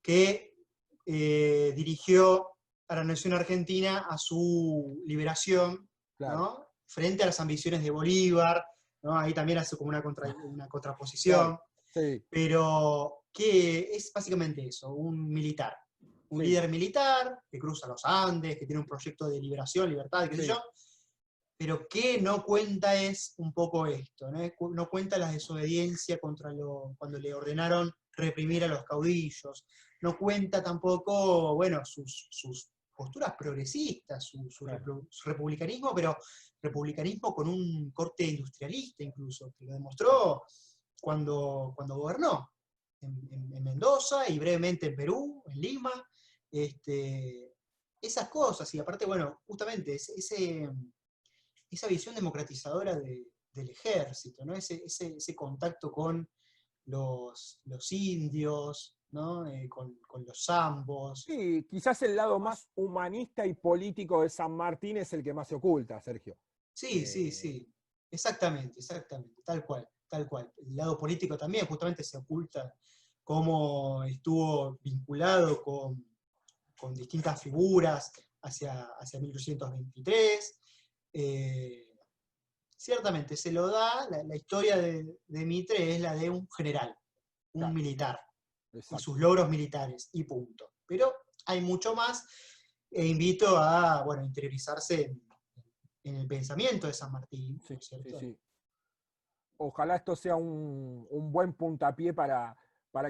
S2: que dirigió a la nación argentina a su liberación,
S1: claro,
S2: ¿no? Frente a las ambiciones de Bolívar, ¿no? Ahí también hace como una
S1: claro,
S2: contraposición,
S1: sí,
S2: pero que es básicamente eso, un militar. Un
S1: sí,
S2: líder militar que cruza los Andes, que tiene un proyecto de liberación, libertad, qué sé yo,
S1: sí,
S2: pero que no cuenta es un poco esto, ¿no? No cuenta la desobediencia cuando le ordenaron reprimir a los caudillos, no cuenta tampoco, bueno, sus posturas progresistas,
S1: claro,
S2: su republicanismo, pero republicanismo con un corte industrialista incluso, que lo
S1: claro,
S2: demostró cuando gobernó en Mendoza y brevemente en Perú, en Lima, esas cosas, y aparte, bueno, justamente esa visión democratizadora del ejército, ¿no? Ese contacto con los indios, ¿no? Con los zambos.
S1: Sí, quizás el lado más humanista y político de San Martín es el que más se oculta, Sergio.
S2: Sí, sí, sí. Exactamente, exactamente. Tal cual, tal cual. El lado político también justamente se oculta cómo estuvo vinculado con distintas figuras hacia 1823. Eh, Ciertamente se lo da, la historia de Mitre es la de un general, un
S1: Claro,
S2: militar, y
S1: exacto.
S2: sus logros militares, y punto. Pero hay mucho más, e invito a, bueno, interiorizarse en el pensamiento de San Martín, ¿no
S1: Sí,
S2: es
S1: sí,
S2: cierto?
S1: sí. Ojalá esto sea un buen puntapié para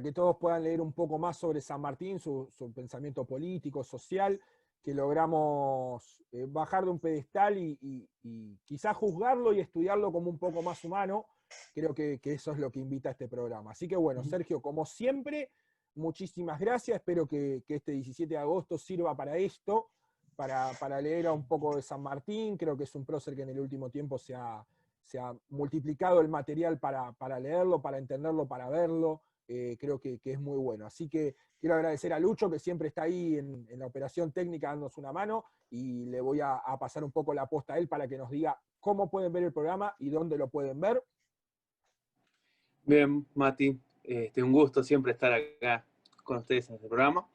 S1: que todos puedan leer un poco más sobre San Martín, su pensamiento político, social, que logramos bajar de un pedestal y quizás juzgarlo y estudiarlo como un poco más humano. Creo que eso es lo que invita a este programa. Así que bueno,
S2: Ujú.
S1: Sergio, como siempre, muchísimas gracias. Espero que este 17 de agosto sirva para esto, para leer un poco de San Martín. Creo que es un prócer que en el último tiempo se ha multiplicado el material para leerlo, para entenderlo, para verlo. Creo que es muy bueno. Así que quiero agradecer a Lucho, que siempre está ahí en la operación técnica dándonos una mano, y le voy a pasar un poco la posta a él para que nos diga cómo pueden ver el programa y dónde lo pueden ver.
S3: Bien, Mati, un gusto siempre estar acá con ustedes en este programa.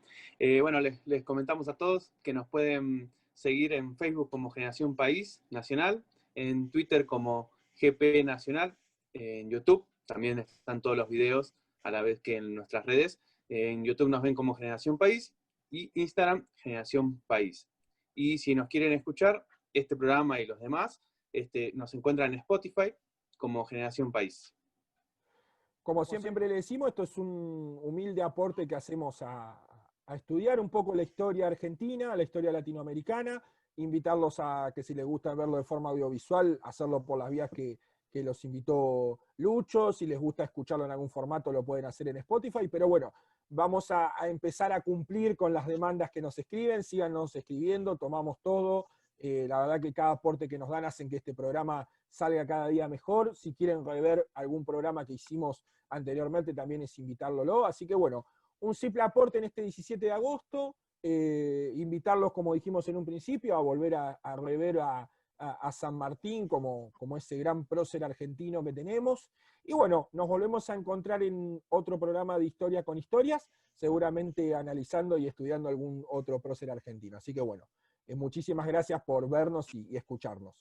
S3: Bueno, les comentamos a todos que nos pueden seguir en Facebook como Generación País Nacional, en Twitter como GP Nacional, en YouTube también están todos los videos a la vez que en nuestras redes. En YouTube nos ven como Generación País y Instagram Generación País. Y si nos quieren escuchar, este programa y los demás, nos encuentran en Spotify como Generación País.
S1: Como siempre le decimos, esto es un humilde aporte que hacemos a estudiar un poco la historia argentina, la historia latinoamericana, invitarlos a que si les gusta verlo de forma audiovisual, hacerlo por las vías que los invitó Lucho. Si les gusta escucharlo en algún formato, lo pueden hacer en Spotify. Pero bueno, vamos a empezar a cumplir con las demandas que nos escriben. Síganos escribiendo, tomamos todo. La verdad que cada aporte que nos dan hacen que este programa salga cada día mejor. Si quieren rever algún programa que hicimos anteriormente, también es invitarlo. Así que bueno, un simple aporte en este 17 de agosto. Invitarlos, como dijimos en un principio, a volver a rever a San Martín como ese gran prócer argentino que tenemos. Y bueno, nos volvemos a encontrar en otro programa de Historia con Historias, seguramente analizando y estudiando algún otro prócer argentino. Así que bueno, muchísimas gracias por vernos y escucharnos.